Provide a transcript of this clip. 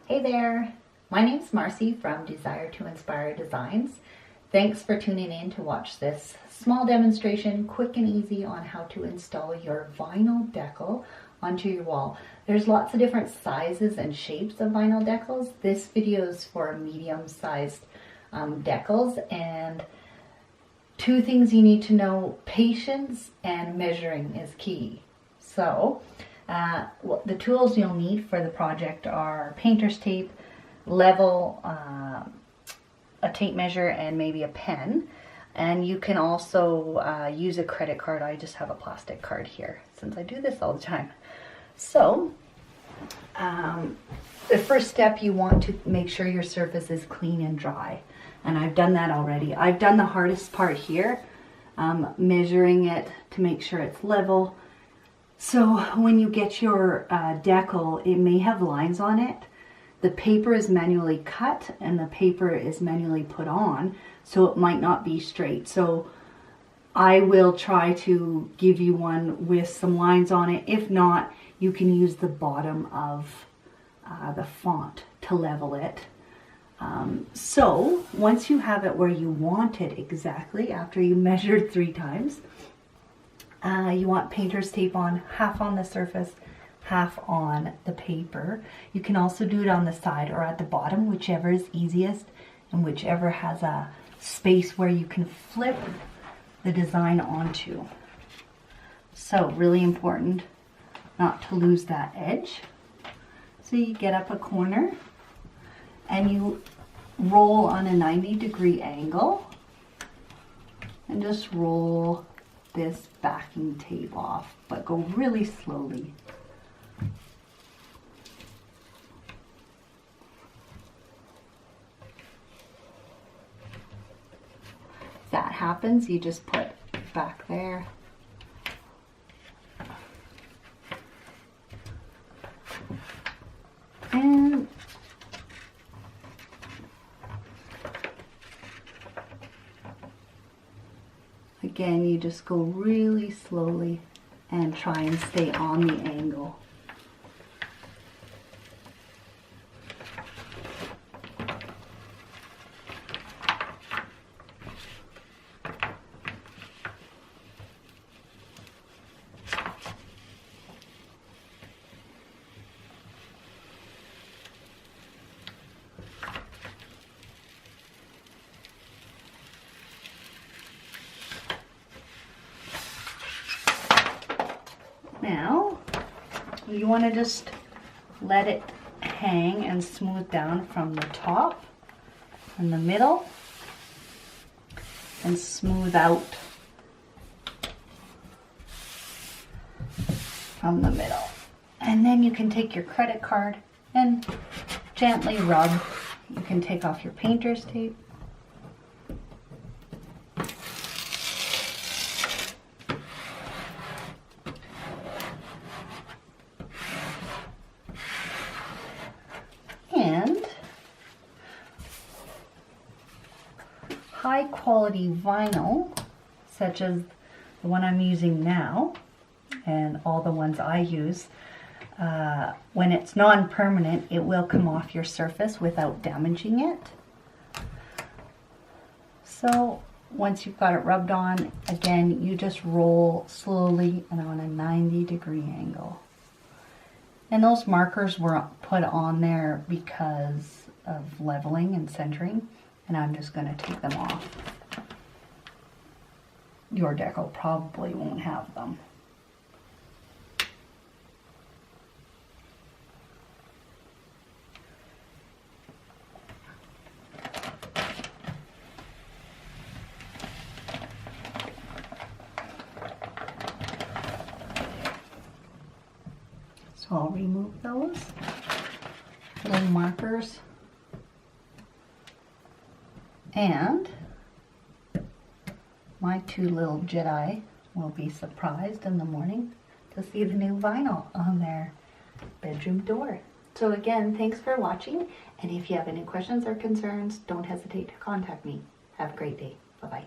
Hey there, my name's Marcy from Desire to Inspire Designs. Thanks for tuning in to watch this small demonstration, quick and easy, on how to install your vinyl decal onto your wall. There's lots of different sizes and shapes of vinyl decals. This video is for medium-sized decals, and two things you need to know: patience and measuring is key. So the tools you'll need for the project are painter's tape, level, a tape measure, and maybe a pen. And you can also use a credit card. I just have a plastic card here since I do this all the time. So the first step, you want to make sure your surface is clean and dry. And I've done that already. I've done the hardest part here, measuring it to make sure it's level. So when you get your decal, it may have lines on it. The paper is manually cut and the paper is manually put on, so it might not be straight. So I will try to give you one with some lines on it. If not, you can use the bottom of the font to level it. So once you have it where you want it exactly, after you measured 3 times, you want painter's tape on, half on the surface, half on the paper. You can also do it on the side or at the bottom, whichever is easiest and whichever has a space where you can flip the design onto. So really important not to lose that edge. So you get up a corner and you roll on a 90-degree angle and just roll this backing tape off, but go really slowly. If that happens, you just put it back there. And again, you just go really slowly and try and stay on the angle. Now, you want to just let it hang and smooth down from the top and the middle, and smooth out from the middle. And then you can take your credit card and gently rub. You can take off your painter's tape. And high quality vinyl, such as the one I'm using now and all the ones I use, when it's non-permanent, it will come off your surface without damaging it. So once you've got it rubbed on, again, you just roll slowly and on a 90-degree angle. And those markers were put on there because of leveling and centering, and I'm just going to take them off. Your decal probably won't have them. So I'll remove those little markers, and my 2 little Jedi will be surprised in the morning to see the new vinyl on their bedroom door. So again, thanks for watching, and if you have any questions or concerns, don't hesitate to contact me. Have a great day. Bye-bye.